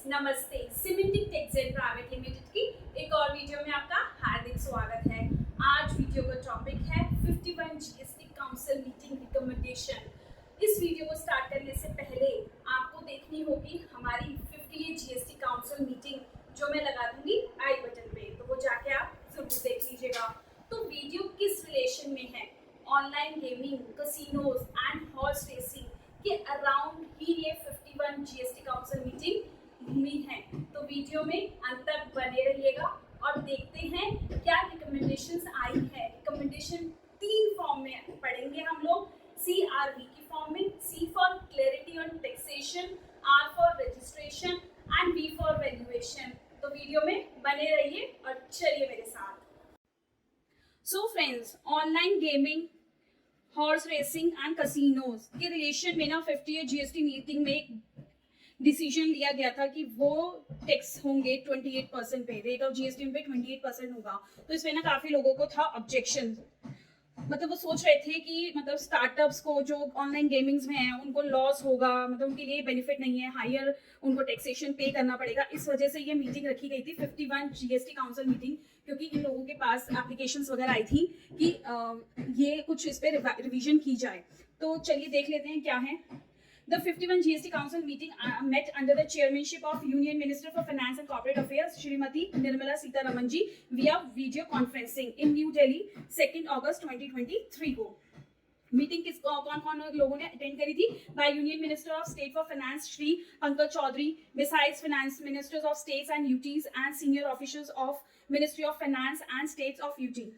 नमस्ते। Semantic textile private limited की एक और वीडियो में आपका हार्दिक स्वागत है। आज वीडियो का टॉपिक है 51 जीएसटी काउंसिल मीटिंग रिकमेंडेशन। इस वीडियो को स्टार्ट करने से पहले आपको देखनी होगी हमारी 58 जीएसटी काउंसिल मीटिंग, जो मैं लगा दूंगी आई बटन पे, तो वो जाके आप जरूर देख लीजिएगा। तो वीडियो किस रिलेशन में है? Online gaming, casinos and horse racing के अराउंड ही ये 51 जीएसटी काउंसिल मीटिंग घूमी है। तो वीडियो में अंत तक बने रहिएगा और देखते हैं क्या रिकमेंडेशंस आई है। रिकमेंडेशन 3 फॉर्म में पढ़ेंगे हम लोग। CRV की फॉर्म में, C for clarity on taxation, R for registration and V for valuation. तो वीडियो में बने रहिए और चलिए मेरे साथ। So friends, online gaming, horse racing and casinos के रिलेशन में ना 58 जीएसटी मीटिंग में एक डिसीजन लिया गया था कि वो टैक्स होंगे 28% पे, रेट ऑफ जीएसटी पे 28% होगा। तो इसमें ना काफी लोगों को था ऑब्जेक्शन, मतलब वो सोच रहे थे कि मतलब स्टार्टअप्स को जो ऑनलाइन गेमिंग्स में है उनको लॉस होगा, मतलब उनके लिए बेनिफिट नहीं है, हायर उनको टैक्सेशन पे करना पड़ेगा। इस वजह से ये मीटिंग रखी गई थी 51 जीएसटी काउंसिल मीटिंग, क्योंकि इन लोगों के पास एप्लीकेशंस वगैरह आई थी कि ये कुछ इस पे रिवीजन की जाए। तो चलिए देख लेते हैं क्या है। The 51 GST Council meeting met under the chairmanship of Union Minister for Finance and Corporate Affairs, Shrimati Nirmala Sitharaman ji, via video conferencing in New Delhi, 2nd August 2023 को। मीटिंग किस कौन लोगों ने अटेंड करी थी? By union minister of state for finance Shri Pankaj Chaudhary, besides finance ministers of states and UTs and senior officers of ministry of finance and states of UT.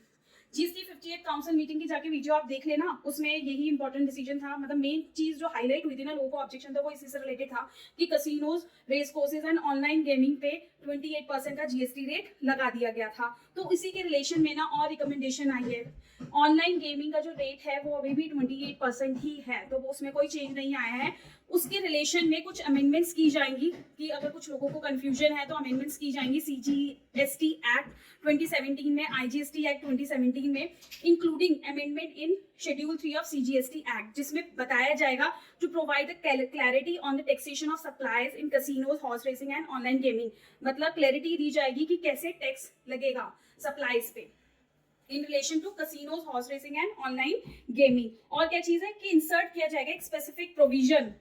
GST 58 council meeting की जाके video आप देख लेना, उसमें यही इंपॉर्टेंट डिसीजन था। मतलब main चीज जो हाईलाइट हुई थी ना, लोगों को ऑब्जेक्शन था वो इसी से रिलेटेड था कि casinos, race courses and online gaming पे 28% का जीएसटी रेट लगा दिया गया था। तो इसी के रिलेशन में ना और रिकमेंडेशन आई है। ऑनलाइन गेमिंग का जो रेट है वो अभी भी 28% ही है, तो वो उसमें कोई चेंज नहीं आया है। उसके रिलेशन में कुछ अमेंडमेंट्स की जाएंगी कि अगर कुछ लोगों को कंफ्यूजन है तो अमेंडमेंट्स की जाएंगी CGST एक्ट 2017 में, IGST एक्ट 2017 में, including amendment in schedule 3 of CGST act, जिसमें बताया जाएगा to provide clarity on the taxation of supplies in casinos, horse racing and online gaming. मतलब क्लैरिटी दी जाएगी कि कैसे टैक्स लगेगा सप्लाईज पे in relation to casinos, horse racing and online gaming. और क्या चीज है कि इंसर्ट किया जाएगा एक specific provision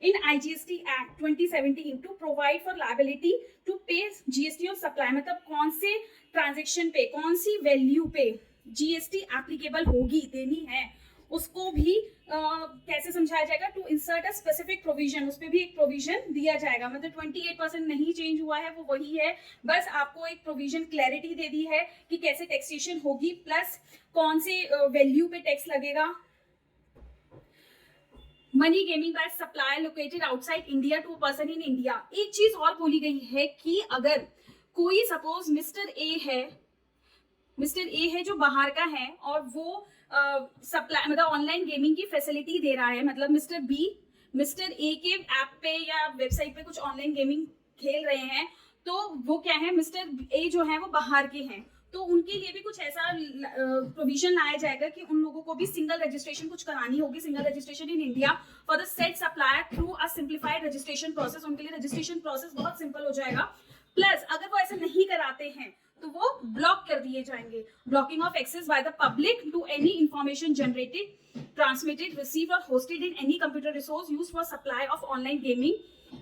in IGST Act 2017 to provide for liability to pay GST on supply। मतलब कौन से ट्रांजेक्शन पे, कौन सी वैल्यू पे GST एप्लीकेबल होगी, देनी है, उसको भी कैसे समझाया जाएगा। To insert a specific provision, उस पर भी एक प्रोविजन दिया जाएगा। मतलब 28% नहीं चेंज हुआ है, वो वही है, बस आपको एक प्रोविजन क्लैरिटी दे दी है कि कैसे टैक्सेशन होगी, प्लस कौन से वैल्यू पे टैक्स लगेगा। Money gaming by supplier located outside India to person in India. एक चीज और बोली गई है कि अगर कोई सपोज मिस्टर ए है जो बाहर का है और वो सप्लाई मतलब ऑनलाइन गेमिंग की फैसिलिटी दे रहा है, मतलब मिस्टर ए के ऐप पे या वेबसाइट पे कुछ ऑनलाइन गेमिंग खेल रहे हैं, तो वो क्या है, मिस्टर ए जो है वो बाहर के हैं, तो उनके लिए भी कुछ ऐसा प्रोविजन लाया जाएगा कि उन लोगों को भी सिंगल रजिस्ट्रेशन कुछ करानी होगी, single registration in India for the set supplier through a simplified registration process. उनके लिए रजिस्ट्रेशन प्रोसेस बहुत सिंपल हो जाएगा। प्लस अगर वो ऐसा नहीं कराते हैं तो वो ब्लॉक कर दिए जाएंगे। Blocking of access by the public to any information generated, transmitted, received और hosted in any computer resource used for supply of online gaming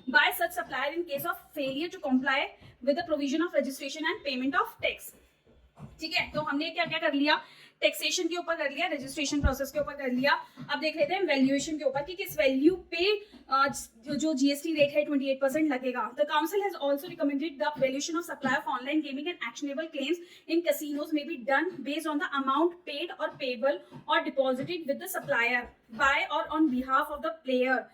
by such supplier in case of failure to comply with the provision of registration and payment of tax। ठीक है, तो हमने क्या क्या कर लिया, taxation के ऊपर कर लिया, रजिस्ट्रेशन प्रोसेस के ऊपर कर लिया। अब देख लेते हैं वैल्यूएशन के ऊपर कि किस वैल्यू पे जो जीएसटी रेट है 28% लगेगा। The council has also recommended the valuation of supply of online gaming and actionable claims in casinos may be done based on the amount paid or payable or deposited with the supplier by or on behalf of the player,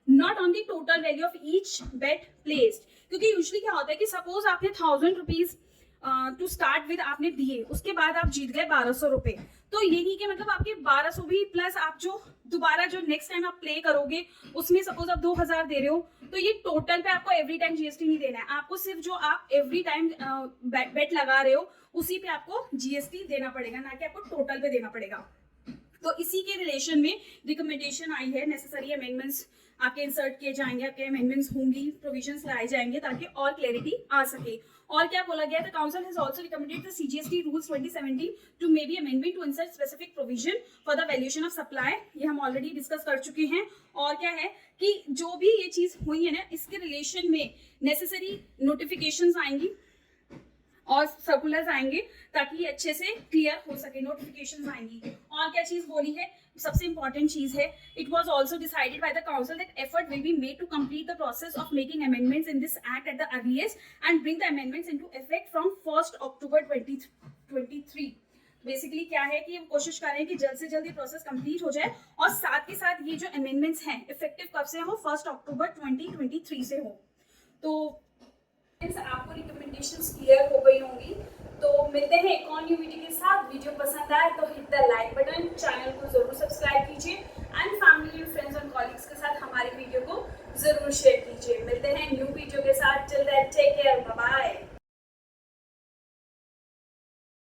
not on the total value of each bet placed. क्योंकि usually क्या होता है कि suppose आपने 1000 rupees to start with आपने दिए, उसके बाद आप जीत गए 1200 रुपए, तो ये नहीं कि मतलब आपके 1200 भी प्लस आप जो दोबारा जो नेक्स्ट टाइम आप प्ले करोगे उसमें सपोज आप 2000 दे रहे हो, तो ये टोटल पे आपको एवरी टाइम जीएसटी नहीं देना है। आपको सिर्फ जो आप एवरी टाइम बेट लगा रहे हो उसी पे आपको जीएसटी देना पड़ेगा, ना कि आपको टोटल पे देना पड़ेगा। तो इसी के रिलेशन में रिकमेंडेशन आई है, नेसेसरी अमेंडमेंट्स आपके इंसर्ट किए जाएंगे, आपके अमेंडमेंट्स होंगी, प्रोविजंस लाए जाएंगे ताकि और क्लैरिटी आ सके। और क्या बोला गया, the council has also recommended the CGST rules 2017 to may be amendment to insert specific provision for the valuation of supply. ये हम ऑलरेडी डिस्कस कर चुके हैं। और क्या है कि जो भी ये चीज हुई है ना, इसके रिलेशन में नेसेसरी नोटिफिकेशंस आएंगी और सर्कुलर्स आएंगे ताकि ये अच्छे से क्लियर हो सके, नोटिफिकेशंस आएंगी। और क्या चीज बोली है, सबसे इंपॉर्टेंट चीज है, it was also decided by the council that effort will be made to complete the process of making amendments in this act at the earliest and bring the amendments into effect from 1 October 2023। Basically क्या है कि हम कोशिश कर रहे हैं कि जल्द से जल्द ये प्रोसेस कंप्लीट हो जाए और साथ के साथ ये जो अमेंडमेंट्स हैं इफेक्टिव कब से हो, 1 अक्टूबर 2023 से हो। तो आपको रिकमेंडेशंस क्लियर हो गई होंगी। तो मिलते हैं एक और न्यू वीडियो के साथ। वीडियो पसंद आए तो hit the like button, channel को जरूर सब्सक्राइब कीजिए एंड फैमिली एंड फ्रेंड्स और कॉलीग्स के साथ हमारी वीडियो को जरूर शेयर कीजिए। मिलते हैं न्यू वीडियो के साथ। Till then take care, bye bye.